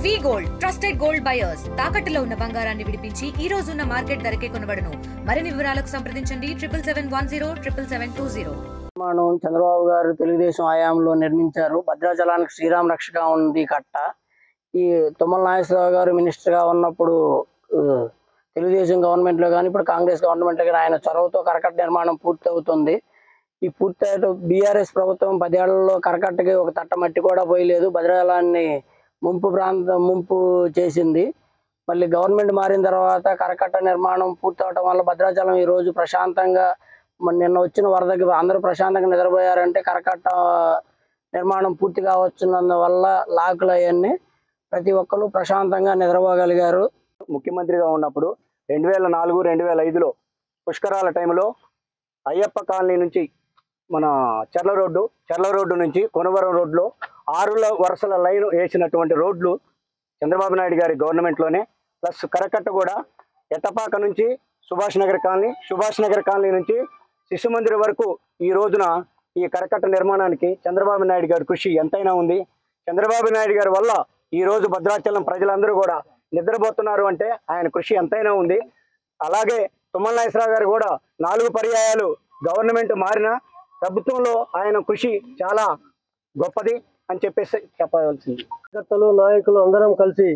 వి gold trusted gold buyers తాకట్టులో ఉన్న బంగారాన్ని విడిపించి ఈ రోజు ఉన్న మార్కెట్ ధరకే కొనబడును. మరిన్ని వివరాలకు సంప్రదించండి 7710772020. చంద్రబాబు గారు తెలుగుదేశం హయాంలో నిర్మించారు. భద్రాచలానికి శ్రీరామ రక్షగా ఉంది కట్ట. ఈ తుమ్మల నాగేశ్వరరావు గారు మినిస్టర్గా ఉన్నప్పుడు తెలుగుదేశం గవర్నమెంట్లో కానీ ఇప్పుడు కాంగ్రెస్ గవర్నమెంట్లో కానీ ఆయన చొరవతో కరకట్ట నిర్మాణం పూర్తి అవుతుంది. ఈ పూర్తి బీఆర్ఎస్ ప్రభుత్వం 10 ఏళ్లలో కరకట్టకి ఒక తట్ట మట్టి కూడా పోయలేదు. భద్రాచలాన్ని ముంపు చేసింది. మళ్ళీ గవర్నమెంట్ మారిన తర్వాత కరకట్ట నిర్మాణం పూర్తి అవడం వల్ల భద్రాచలం ఈరోజు ప్రశాంతంగా, నిన్న వచ్చిన వరదకి అందరూ ప్రశాంతంగా నిద్రపోయారంటే కరకట్ట నిర్మాణం పూర్తి కావచ్చున్నందువల్ల లాకులు అవన్నీ ప్రతి ఒక్కరు ప్రశాంతంగా నిద్రపోగలిగారు. ముఖ్యమంత్రిగా ఉన్నప్పుడు 2004-2005లో పుష్కరాల టైంలో అయ్యప్ప కాలనీ నుంచి మన చర్ల రోడ్డు నుంచి కొనవరం రోడ్లో 6 వరుసల లైన్ వేసినటువంటి రోడ్లు చంద్రబాబు నాయుడు గారి గవర్నమెంట్లోనే. ప్లస్ కరకట్ట కూడా ఎట్టపాక నుంచి సుభాష్ నగర్ కాలనీ నుంచి శిశు మందిర్ వరకు ఈ రోజున ఈ కరకట్ట నిర్మాణానికి చంద్రబాబు నాయుడు గారి కృషి ఎంతైనా ఉంది. చంద్రబాబు నాయుడు గారి వల్ల ఈరోజు భద్రాచలం ప్రజలందరూ కూడా నిద్రపోతున్నారు అంటే ఆయన కృషి ఎంతైనా ఉంది. అలాగే తుమ్మల నాగేశ్వరరావు గారు కూడా 4 పర్యాయాలు గవర్నమెంట్ మారిన ప్రభుత్వంలో ఆయన కృషి చాలా గొప్పది అని చెప్పేసి చెప్పవలసింది. కార్యకర్తలు నాయకులు అందరం కలిసి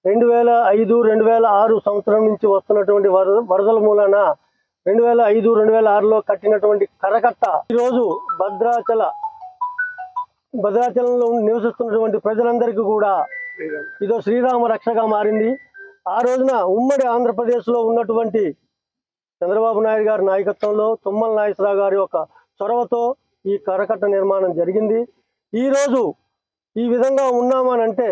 2005-2006 సంవత్సరం నుంచి వస్తున్నటువంటి వరదల మూలన 2005-2006లో కట్టినటువంటి కరకట్ట ఈరోజు భద్రాచలంలో నివసిస్తున్నటువంటి ప్రజలందరికీ కూడా ఇదో శ్రీరామ రక్షగా మారింది. ఆ రోజున ఉమ్మడి ఆంధ్రప్రదేశ్లో ఉన్నటువంటి చంద్రబాబు నాయుడు గారి నాయకత్వంలో తుమ్మల నాగేశ్వరరావు గారి యొక్క చొరవతో ఈ కరకట్ట నిర్మాణం జరిగింది. ఈరోజు ఈ విధంగా ఉన్నామనంటే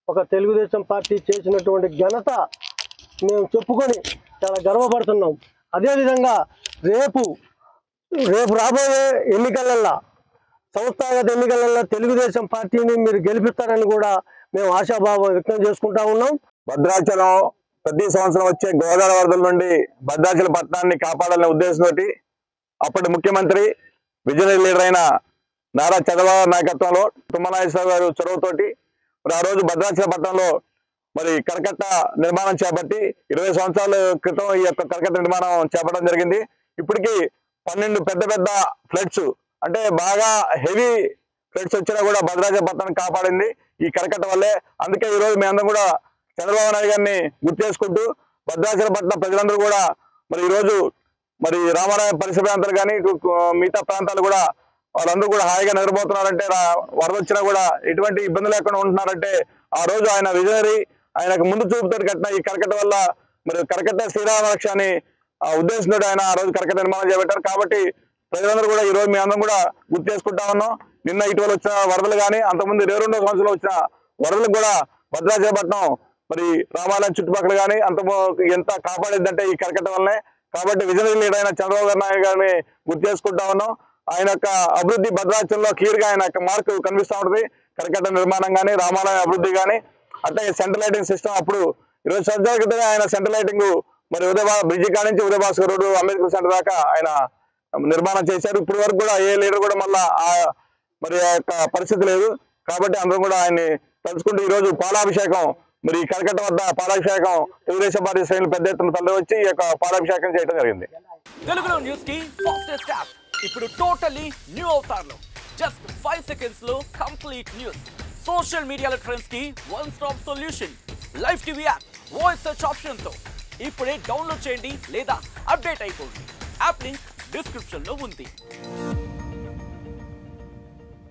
ఒక తెలుగుదేశం పార్టీ చేసినటువంటి ఘనత మేము చెప్పుకొని చాలా గర్వపడుతున్నాం. అదేవిధంగా రేపు రాబోయే ఎన్నికలల్లో, సంస్థాగత ఎన్నికలలో తెలుగుదేశం పార్టీని మీరు గెలిపిస్తారని కూడా మేము ఆశాభావం వ్యక్తం చేసుకుంటా ఉన్నాం. భద్రాచలం ప్రతి సంవత్సరం వచ్చే గోదావరి వరదల నుండి భద్రాచల పట్టణాన్ని కాపాడాలనే ఉద్దేశంతో అప్పటి ముఖ్యమంత్రి విజనరీ లీడర్ అయిన నారా చంద్రబాబు నాయకత్వంలో తుమ్మల నాగేశ్వరరావు గారు చొరవతోటి మరి ఆ రోజు భద్రాచల పట్టణంలో మరి కరకట్ట నిర్మాణం చేపట్టి 20 సంవత్సరాల క్రితం ఈ యొక్క కరకట్ట నిర్మాణం చేపట్టడం జరిగింది. ఇప్పటికీ 12 పెద్ద ఫ్లడ్స్ అంటే బాగా హెవీ ఫ్లడ్స్ వచ్చినా కూడా భద్రాచల పట్టణాన్ని కాపాడింది ఈ కరకట్ట వల్లే. అందుకే ఈరోజు మేమందరం కూడా చంద్రబాబు నాయుడు గారిని గుర్తు చేసుకుంటూ భద్రాచల పట్టణ ప్రజలందరూ కూడా మరి ఈరోజు మరి రామారాయ పరిసర ప్రాంతాలు కానీ మిగతా ప్రాంతాలు కూడా వాళ్ళందరూ కూడా హాయిగా నిద్రపోతున్నారంటే, వరద వచ్చినా కూడా ఎటువంటి ఇబ్బంది లేకుండా ఉంటున్నారంటే ఆ రోజు ఆయన విజనరీ, ఆయనకు ముందు చూపుతో కట్టిన ఈ కరకట్ట వల్ల మరి కరకట్ట శ్రీరామ రక్ష అని ఉద్దేశంతో ఆయన ఆ రోజు కరకట్ట నిర్మాణం చేపట్టారు. కాబట్టి ప్రజలందరూ కూడా ఈరోజు మీ అందరం కూడా గుర్తు చేసుకుంటా ఉన్నాం. నిన్న ఇటీవల వచ్చిన వరదలు కానీ అంతకుముందు 22వ సంవత్సరంలో వచ్చిన వరదలకు కూడా భద్రాచలపట్నం మరి రామాలయం చుట్టుపక్కల కానీ ఎంత కాపాడిద్దంటే ఈ కరకట్ట వల్లనే. కాబట్టి విజనరీ లీడర్ అయిన చంద్రబాబు నాయుడు గారిని గుర్తు చేసుకుంటా ఉన్నాం. ఆయన యొక్క అభివృద్ధి భద్రాచలంలో క్లియర్ గా ఆయన యొక్క మార్కు కనిపిస్తూ ఉంటుంది. కరకట్ట నిర్మాణం కానీ, రామాలయం అభివృద్ధి కానీ, అట్లాగే సెంట్రల్ లైటింగ్ సిస్టమ్ అప్పుడు 20 సంవత్సరాల క్రితమే ఆయన సెంట్రల్ లైటింగ్ మరి బ్రిడ్జి కాడి నుంచి ఉదయభాస్కర్ రోడ్డు అంబేద్కర్ సెంటర్ దాకా ఆయన నిర్మాణం చేశారు. ఇప్పటి వరకు కూడా ఏ లీడర్ కూడా మళ్ళా మరి ఆ యొక్క పరిస్థితి లేదు. కాబట్టి అందరం కూడా ఆయన్ని తలుచుకుంటూ ఈరోజు పాలాభిషేకం మరి కరకట్ట వద్ద పాలాభిషేకం తెలుగుదేశం పార్టీ శ్రేణులు పెద్ద ఎత్తున తరలి వచ్చి ఈ యొక్క పాలాభిషేకం చేయడం జరిగింది. తెలుగులో న్యూస్ కి ఫాస్టెస్ట్ యాప్ ఇప్పుడు టోటలీ న్యూ అవతార్ లో జస్ట్ 5 సెకండ్స్ లో కంప్లీట్ న్యూస్, సోషల్ మీడియాలో ట్రెండ్స్ కి one stop solution, live TV app, voice search option తో ఇప్పుడే డౌన్లోడ్ చేయండి లేదా అప్డేట్ అయిపోండి. యాప్ లింక్ డిస్క్రిప్షన్ లో ఉంది.